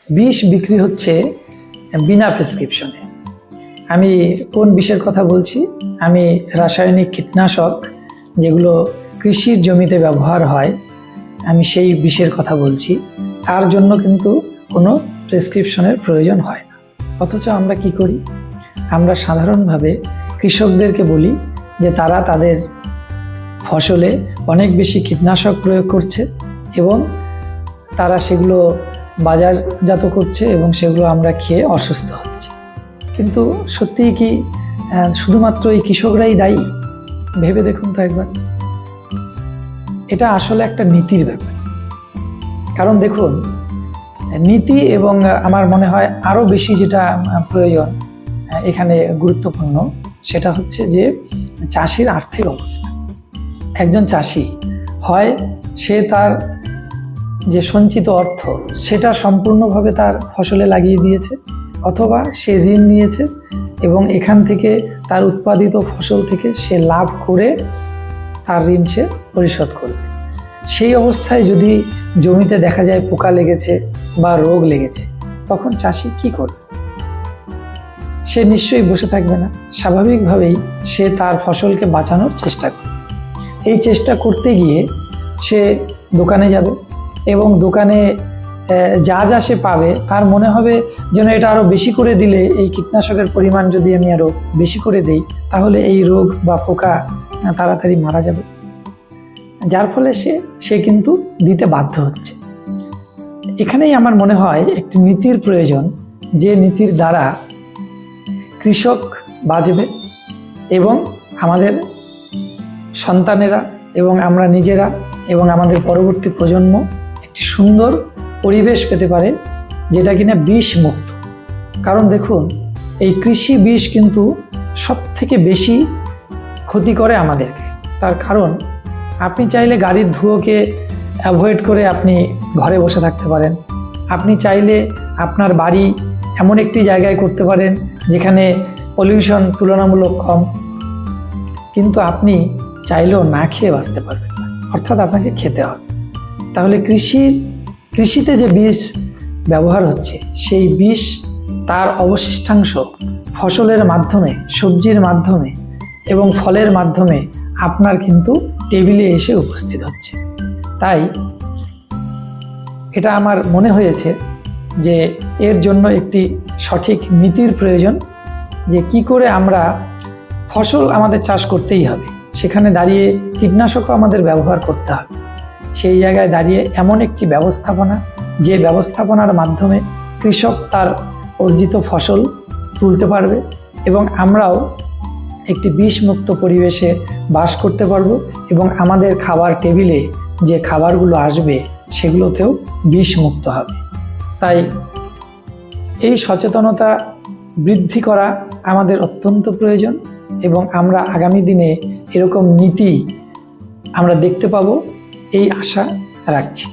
বিষ বিক্রি হচ্ছে বিনা প্রেসক্রিপশনে। আমি কোন বিষের কথা বলছি? আমি রাসায়নিক কীটনাশক যেগুলো কৃষির জমিতে ব্যবহার হয়, আমি সেই বিষের কথা বলছি। তার জন্য কিন্তু কোনো প্রেসক্রিপশনের প্রয়োজন হয় না। অথচ আমরা কি করি? আমরা সাধারণভাবে কৃষকদেরকে বলি যে তারা তাদের ফসলে অনেক বেশি কীটনাশক প্রয়োগ করছে এবং তারা সেগুলো বাজারজাত করছে এবং সেগুলো আমরা খেয়ে অসুস্থ হচ্ছি। কিন্তু সত্যিই কি শুধুমাত্র এই কৃষকরাই দায়ী? ভেবে দেখুন তো একবার। এটা আসলে একটা নীতির ব্যাপার। কারণ দেখুন, নীতি এবং আমার মনে হয় আরও বেশি যেটা প্রয়োজন এখানে গুরুত্বপূর্ণ, সেটা হচ্ছে যে চাষির আর্থিক অবস্থা। একজন চাষি হয় সে তার যে সঞ্চিত অর্থ সেটা সম্পূর্ণভাবে তার ফসলে লাগিয়ে দিয়েছে, অথবা সে ঋণ নিয়েছে এবং এখান থেকে তার উৎপাদিত ফসল থেকে সে লাভ করে তার ঋণ সে পরিশোধ করবে। সেই অবস্থায় যদি জমিতে দেখা যায় পোকা লেগেছে বা রোগ লেগেছে, তখন চাষি কি করবে? সে নিশ্চয়ই বসে থাকবে না। স্বাভাবিকভাবেই সে তার ফসলকে বাঁচানোর চেষ্টা করবে। এই চেষ্টা করতে গিয়ে সে দোকানে যাবে এবং দোকানে যা যা সে পাবে তার মনে হবে যেন এটা আরও বেশি করে দিলে, এই কীটনাশকের পরিমাণ যদি আমি আরও বেশি করে দিই তাহলে এই রোগ বা পোকা তাড়াতাড়ি মারা যাবে। যার ফলে সে কিন্তু দিতে বাধ্য হচ্ছে। এখানেই আমার মনে হয় একটি নীতির প্রয়োজন, যে নীতির দ্বারা কৃষক বাঁচবে এবং আমাদের সন্তানেরা এবং আমরা নিজেরা এবং আমাদের পরবর্তী প্রজন্ম একটি সুন্দর পরিবেশ পেতে পারে, যেটা কিনা বিষ মুক্ত। কারণ দেখুন, এই কৃষি বিষ কিন্তু সব থেকে বেশি ক্ষতি করে আমাদেরকে। তার কারণ আপনি চাইলে গাড়ির ধুয়োকে অ্যাভয়েড করে আপনি ঘরে বসে থাকতে পারেন। আপনি চাইলে আপনার বাড়ি এমন একটি জায়গায় করতে পারেন যেখানে পলিউশন তুলনামূলক কম, কিন্তু আপনি চাইলেও না খেয়ে বাঁচতে পারবেন না, অর্থাৎ আপনাকে খেতে হবে। তাহলে কৃষিতে যে বিষ ব্যবহার হচ্ছে, সেই বিষ তার অবশিষ্টাংশ ফসলের মাধ্যমে, সবজির মাধ্যমে এবং ফলের মাধ্যমে আপনার কিন্তু টেবিলে এসে উপস্থিত হচ্ছে। তাই এটা আমার মনে হয়েছে যে এর জন্য একটি সঠিক নীতির প্রয়োজন, যে কি করে আমরা ফসল আমাদের চাষ করতেই হবে, সেখানে দাঁড়িয়ে কীটনাশকও আমাদের ব্যবহার করতে হবে। সেই জায়গায় দাঁড়িয়ে এমন একটি ব্যবস্থাপনা, যে ব্যবস্থাপনার মাধ্যমে কৃষক তার অর্জিত ফসল তুলতে পারবে এবং আমরাও একটি বিষমুক্ত পরিবেশে বাস করতে পারবো এবং আমাদের খাবার টেবিলে যে খাবারগুলো আসবে সেগুলোতেও বিষমুক্ত হবে। তাই এই সচেতনতা বৃদ্ধি করা আমাদের অত্যন্ত প্রয়োজন এবং আমরা আগামী দিনে এরকম নীতি আমরা দেখতে পাবো, এই আশা রাখছি।